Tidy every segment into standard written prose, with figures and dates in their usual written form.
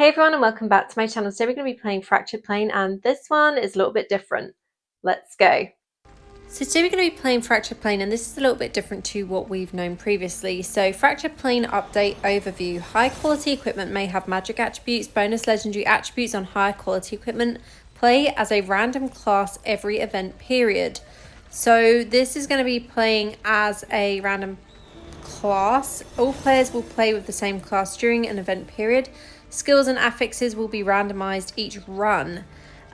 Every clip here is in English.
Hey everyone and welcome back to my channel. Today we're going to be playing Fractured Plane and this one is a little bit different. Let's go. So today we're going to be playing Fractured Plane and this is a little bit different to what we've known previously. So Fractured Plane update overview. High quality equipment may have magic attributes, bonus legendary attributes on higher quality equipment. Play as a random class every event period. So this is going to be playing as a random class. All players will play with the same class during an event period. Skills and affixes will be randomized each run.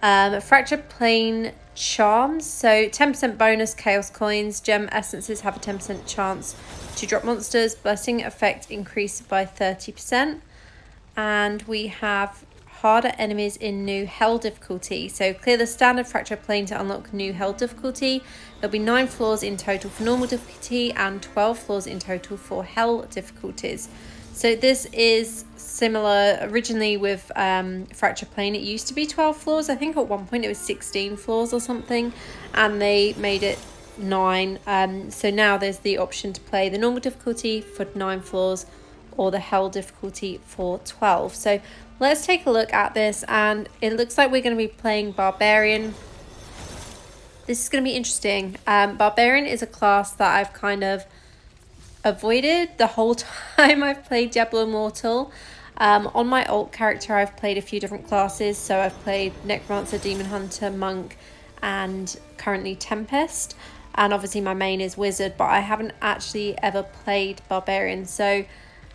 Fractured Plane charms, so 10% bonus chaos coins. Gem essences have a 10% chance to drop monsters. Blessing effect increased by 30%. And we have harder enemies in new hell difficulty. So clear the standard Fractured Plane to unlock new hell difficulty. There'll be 9 floors in total for normal difficulty and 12 floors in total for hell difficulties. So this is similar originally with Fractured Plane. It used to be 12 floors. I think at one point it was 16 floors or something, and they made it 9. So now there's the option to play the normal difficulty for 9 floors or the hell difficulty for 12. So let's take a look at this, and it looks like we're going to be playing Barbarian. This is going to be interesting. Barbarian is a class that I've kind of avoided the whole time I've played Diablo Immortal. On my alt character I've played a few different classes, so I've played Necromancer, Demon Hunter, Monk and currently Tempest, and obviously my main is Wizard, but I haven't actually ever played Barbarian, so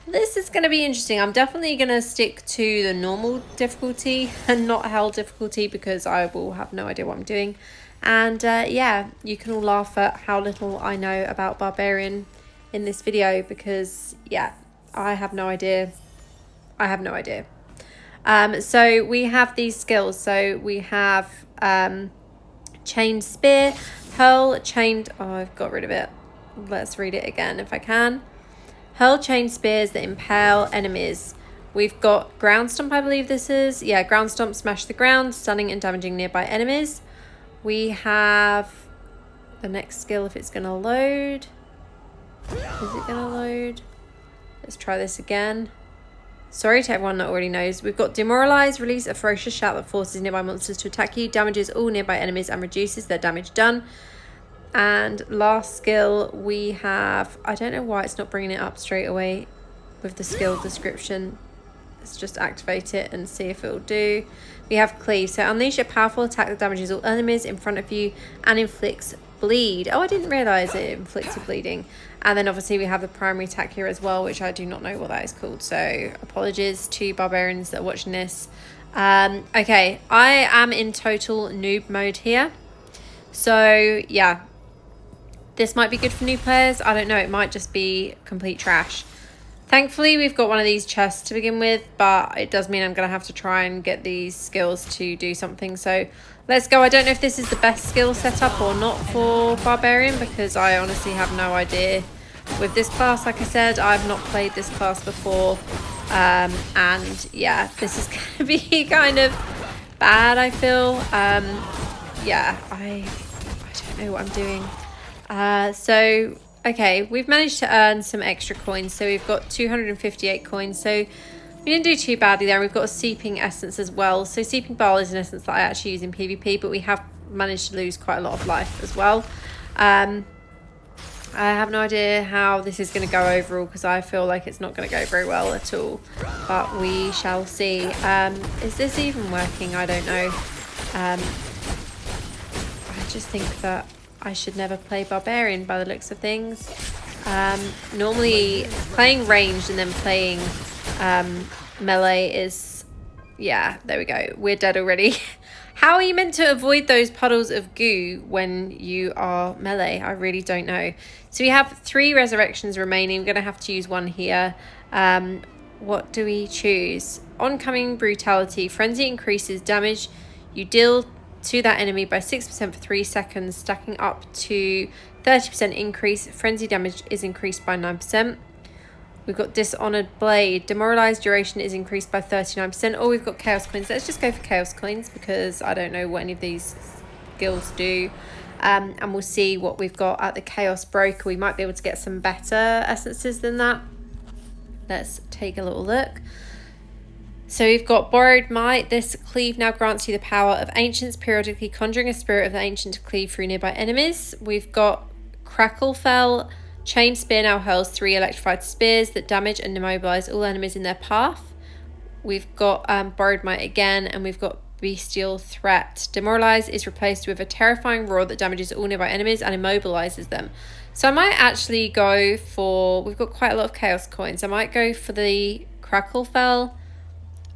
this is going to be interesting. I'm definitely going to stick to the normal difficulty and not hell difficulty because I will have no idea what I'm doing, and yeah, you can all laugh at how little I know about Barbarian in this video because yeah, I have no idea. So we have these skills. So we have chained spear, hurl, chained, oh, I've got rid of it. Let's read it again if I can. Hurl chained spears that impale enemies. We've got ground stomp, I believe this is. Yeah, ground stomp, smash the ground, stunning and damaging nearby enemies. We have the next skill if it's going to load. Is it gonna load? Let's try this again. Sorry to everyone that already knows. We've got demoralize, release a ferocious shout that forces nearby monsters to attack you, damages all nearby enemies and reduces their damage done. And last skill we have, I don't know why it's not bringing it up straight away with the skill description. Let's just activate it and see if it'll do. We have cleave, so unleash a powerful attack that damages all enemies in front of you and inflicts bleed. Oh, I didn't realise it inflicted bleeding. And then obviously we have the primary attack here as well, which I do not know what that is called, so apologies to barbarians that are watching this. Okay, I am in total noob mode here, so yeah, this might be good for new players. I don't know, it might just be complete trash. Thankfully we've got one of these chests to begin with, but it does mean I'm going to have to try and get these skills to do something, so let's go. I don't know if this is the best skill setup or not for Barbarian because I honestly have no idea with this class. Like I said, I've not played this class before, and yeah, this is going to be kind of bad, I feel. Yeah, I don't know what I'm doing. So okay, we've managed to earn some extra coins, so we've got 258 coins, so we didn't do too badly there. We've got a Seeping Essence as well. So Seeping Bile is an essence that I actually use in PvP, but we have managed to lose quite a lot of life as well. I have no idea how this is going to go overall because I feel like it's not going to go very well at all. But we shall see. Is this even working? I don't know. I just think that I should never play Barbarian by the looks of things. Normally playing ranged and then playing melee is, yeah, there we go, we're dead already. How are you meant to avoid those puddles of goo when you are melee? I really don't know. So we have 3 resurrections remaining. We're going to have to use one here. What do we choose? Oncoming brutality. Frenzy increases damage you deal to that enemy by 6% for 3 seconds, stacking up to 30% increase. Frenzy damage is increased by 9%. We've got Dishonored Blade. Demoralized duration is increased by 39%. Or we've got Chaos Coins. Let's just go for Chaos Coins because I don't know what any of these skills do. And we'll see what we've got at the Chaos Broker. We might be able to get some better essences than that. Let's take a little look. So we've got Borrowed Might. This cleave now grants you the power of ancients, periodically conjuring a spirit of the ancient to cleave through nearby enemies. We've got Cracklefell. Chain Spear now hurls 3 electrified spears that damage and immobilize all enemies in their path. We've got Borrowed Might again, and we've got Bestial Threat. Demoralize is replaced with a terrifying roar that damages all nearby enemies and immobilizes them. So I might actually go for... We've got quite a lot of Chaos coins. I might go for the Cracklefell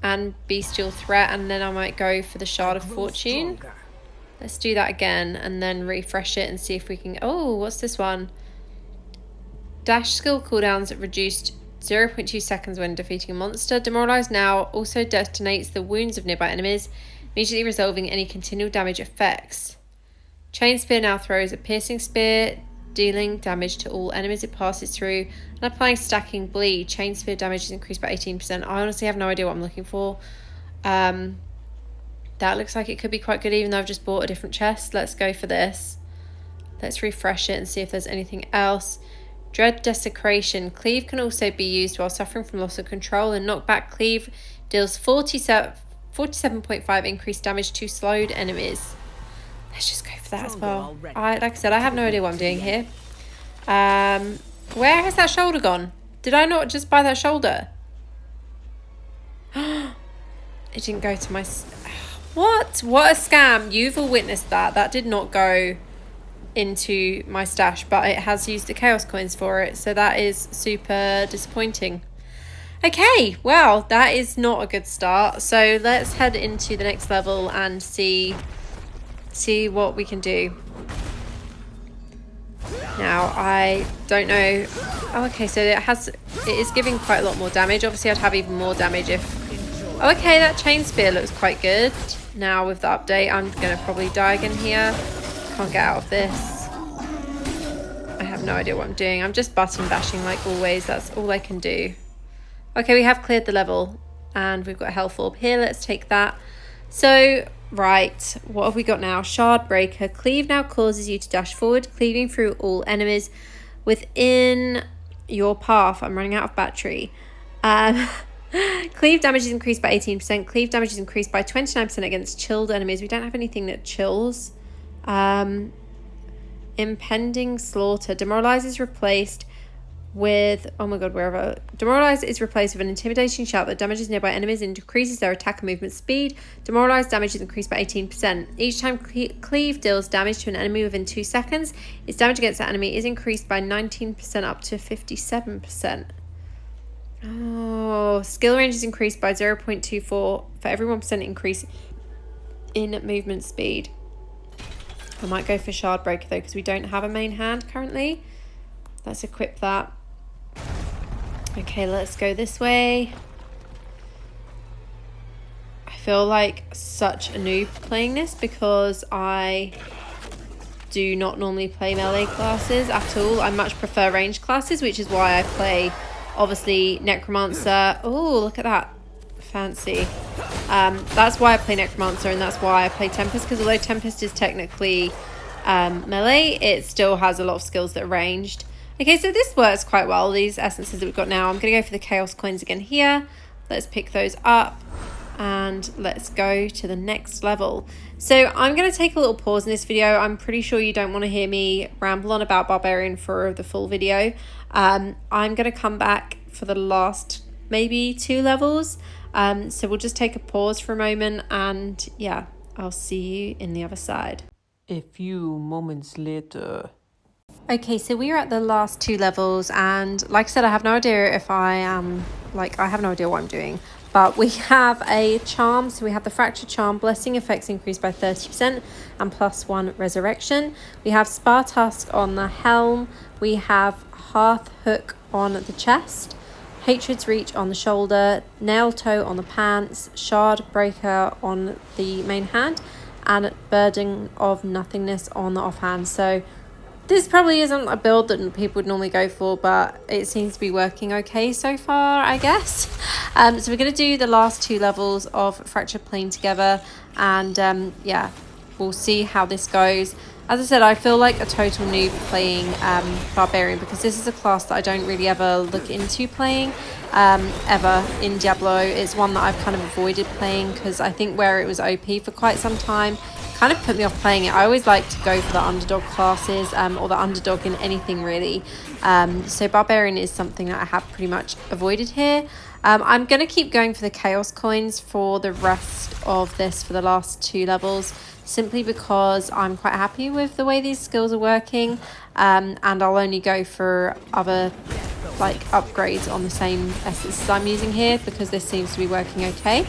and Bestial Threat, and then I might go for the Shard of Fortune. Let's do that again and then refresh it and see if we can... Oh, what's this one? Dash skill cooldowns reduced 0.2 seconds when defeating a monster. Demoralize now also detonates the wounds of nearby enemies, immediately resolving any continual damage effects. Chain Spear now throws a piercing spear, dealing damage to all enemies it passes through, and applying stacking bleed. Chain Spear damage is increased by 18%. I honestly have no idea what I'm looking for. That looks like it could be quite good, even though I've just bought a different chest. Let's go for this. Let's refresh it and see if there's anything else. Dread Desecration. Cleave can also be used while suffering from loss of control, and knockback cleave deals 47.5 increased damage to slowed enemies. Let's just go for that as well. Like I said, I have no idea what I'm doing here. Where has that shoulder gone? Did I not just buy that shoulder? It didn't go to my... What? What a scam. You've all witnessed that. That did not go into my stash, but it has used the Chaos coins for it. So that is super disappointing. Okay, well, that is not a good start. So let's head into the next level and see what we can do. Now, I don't know. Oh, okay, so it is giving quite a lot more damage. Obviously, I'd have even more damage if... Oh, okay, that chain spear looks quite good. Now, with the update, I'm going to probably die again here. Can't get out of this. I have no idea what I'm doing. I'm just button bashing like always. That's all I can do. Okay, we have cleared the level and we've got a health orb here. Let's take that. So, right, what have we got now? Shard Breaker. Cleave now causes you to dash forward, cleaving through all enemies within your path. I'm running out of battery. Cleave damage is increased by 18%. Cleave damage is increased by 29% against chilled enemies. We don't have anything that chills. Impending Slaughter. Demoralize is replaced with... Oh my god, wherever. Demoralize is replaced with an intimidating shout that damages nearby enemies and decreases their attack and movement speed. Demoralize damage is increased by 18%. Each time Cleave deals damage to an enemy within 2 seconds, its damage against that enemy is increased by 19% up to 57%. Oh, skill range is increased by 0.24 for every 1% increase in movement speed. I might go for Shard Breaker though, because we don't have a main hand currently. Let's equip that. Okay, let's go this way. I feel like such a noob playing this because I do not normally play melee classes at all. I much prefer range classes, which is why I play, obviously, Necromancer. Oh, look at that. Fancy. That's why I play Necromancer, and that's why I play Tempest, because although Tempest is technically melee, it still has a lot of skills that are ranged. Okay, so this works quite well, these essences that we've got now. I'm going to go for the Chaos coins again here. Let's pick those up and let's go to the next level. So I'm going to take a little pause in this video. I'm pretty sure you don't want to hear me ramble on about Barbarian for the full video. I'm going to come back for the last maybe 2 levels. So we'll just take a pause for a moment and yeah, I'll see you in the other side. A few moments later. Okay, so we are at the last 2 levels, and like I said, I have no idea if I am, I have no idea what I'm doing. But we have a charm, so we have the Fracture Charm. Blessing effects increased by 30% and +1 resurrection. We have Spar Tusk on the helm. We have Hearth Hook on the chest. Hatred's Reach on the shoulder. Nail Toe on the pants. Shard Breaker on the main hand. And Burden of Nothingness on the offhand. So this probably isn't a build that people would normally go for, but it seems to be working okay so far, I guess. So we're going to do the last 2 levels of Fractured Plane together, and yeah, we'll see how this goes. As I said, I feel like a total noob playing Barbarian, because this is a class that I don't really ever look into playing ever in Diablo. It's one that I've kind of avoided playing because I think where it was OP for quite some time kind of put me off playing it. I always like to go for the underdog classes or the underdog in anything really. So Barbarian is something that I have pretty much avoided here. I'm going to keep going for the Chaos Coins for the rest of this for the last 2 levels, simply because I'm quite happy with the way these skills are working, and I'll only go for other like upgrades on the same essences I'm using here because this seems to be working okay.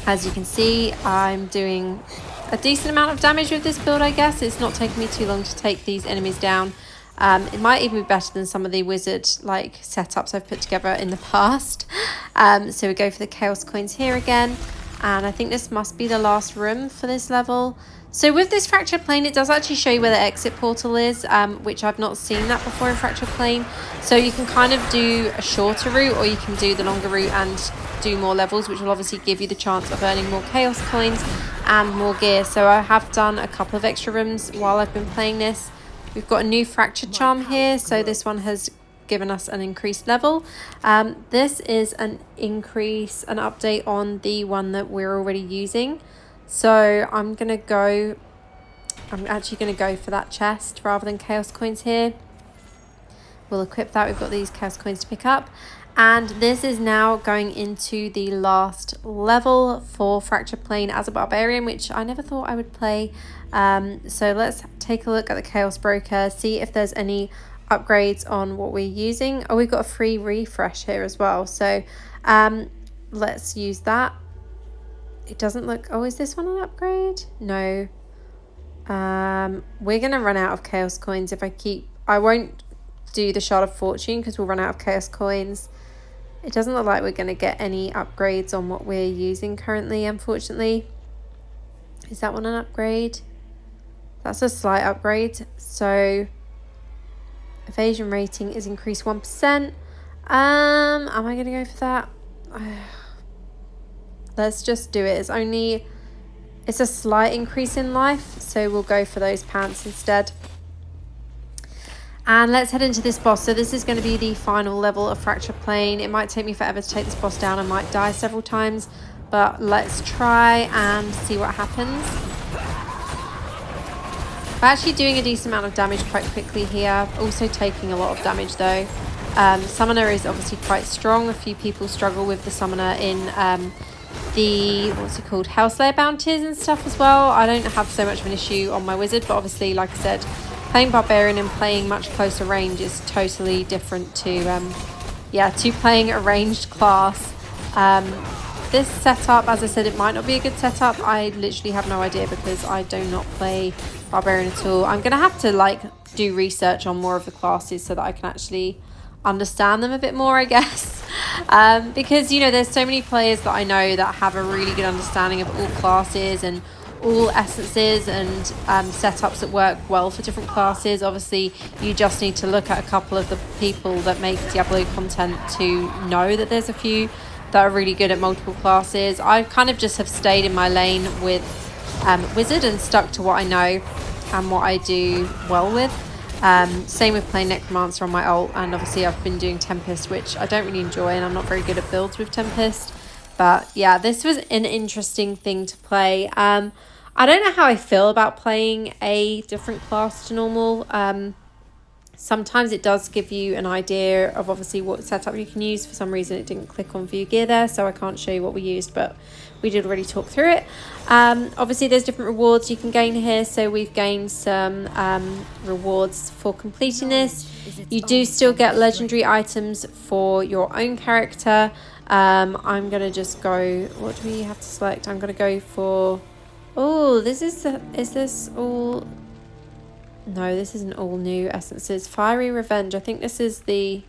As you can see, I'm doing a decent amount of damage with this build, I guess. It's not taking me too long to take these enemies down. It might even be better than some of the wizard like setups I've put together in the past. So we go for the Chaos Coins here again, and I think this must be the last room for this level. So with this Fractured Plane, it does actually show you where the exit portal is, which I've not seen that before in Fractured Plane. So you can kind of do a shorter route, or you can do the longer route and do more levels, which will obviously give you the chance of earning more Chaos Coins and more gear. So I have done a couple of extra rooms while I've been playing this. We've got a new Fractured Charm here, so this one has given us an increased level. This is an update on the one that we're already using. So I'm actually going to go for that chest rather than Chaos Coins here. We'll equip that. We've got these Chaos Coins to pick up. And this is now going into the last level for Fractured Plane as a Barbarian, which I never thought I would play. So let's take a look at the Chaos Broker, see if there's any upgrades on what we're using. Oh, we've got a free refresh here as well. So let's use that. It doesn't look... Oh, is this one an upgrade? No. We're going to run out of Chaos Coins if I keep... I won't do the Shard of Fortune because we'll run out of Chaos Coins. It doesn't look like we're going to get any upgrades on what we're using currently, unfortunately. Is that one an upgrade? That's a slight upgrade. So evasion rating is increased 1%. Am I going to go for that? Let's just do it. It's a slight increase in life, so we'll go for those pants instead. And let's head into this boss. So this is going to be the final level of Fractured Plane. It might take me forever to take this boss down. I might die several times, but let's try and see what happens. We're actually doing a decent amount of damage quite quickly here. Also taking a lot of damage though. Summoner is obviously quite strong. A few people struggle with the Summoner in the, what's it called, Hellslayer bounties and stuff as well. I don't have so much of an issue on my Wizard, but obviously, like I said, playing Barbarian and playing much closer range is totally different to playing a ranged class. This setup, as I said, it might not be a good setup. I literally have no idea because I do not play Barbarian at all. I'm going to have to do research on more of the classes so that I can actually understand them a bit more, I guess. Because, there's so many players that I know that have a really good understanding of all classes and all essences and setups that work well for different classes. Obviously, you just need to look at a couple of the people that make Diablo content to know that there's a few that are really good at multiple classes. I kind of just have stayed in my lane with Wizard and stuck to what I know and what I do well with. Same with playing Necromancer on my ult, and obviously I've been doing Tempest, which I don't really enjoy, and I'm not very good at builds with Tempest. But yeah, this was an interesting thing to play. I don't know how I feel about playing a different class to normal. Sometimes it does give you an idea of obviously what setup you can use. For some reason it didn't click on view gear there, so I can't show you what we used, but we did already talk through it. Obviously there's different rewards you can gain here, so we've gained some rewards for completing this. You do still get legendary items for your own character. I'm gonna just go, what do we have to select? I'm gonna go for, is this all? No, this isn't all new essences. Fiery Revenge, I think this is the...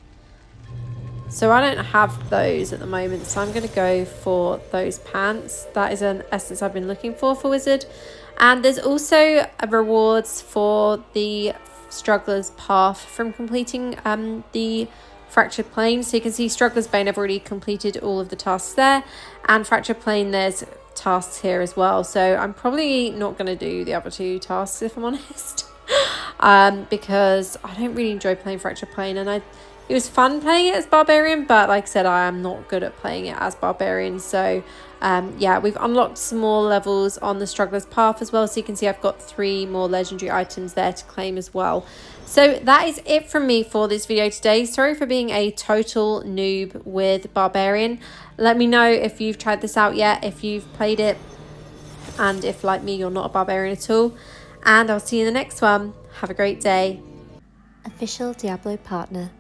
So I don't have those at the moment, so I'm going to go for those pants. That is an essence I've been looking for Wizard. And there's also rewards for the Struggler's Path from completing the Fractured Plane. So you can see Struggler's Bane, I've already completed all of the tasks there. And Fractured Plane, there's tasks here as well. So I'm probably not going to do the other 2 tasks, if I'm honest. Because I don't really enjoy playing Fractured Plane, and it was fun playing it as Barbarian, but like I said, I am not good at playing it as Barbarian. So yeah, we've unlocked some more levels on the Struggler's Path as well, so you can see I've got 3 more legendary items there to claim as well. So that is it from me for this video today. Sorry for being a total noob with Barbarian. Let me know if you've tried this out yet, if you've played it, and if like me you're not a Barbarian at all. And I'll see you in the next one. Have a great day. Official Diablo Partner.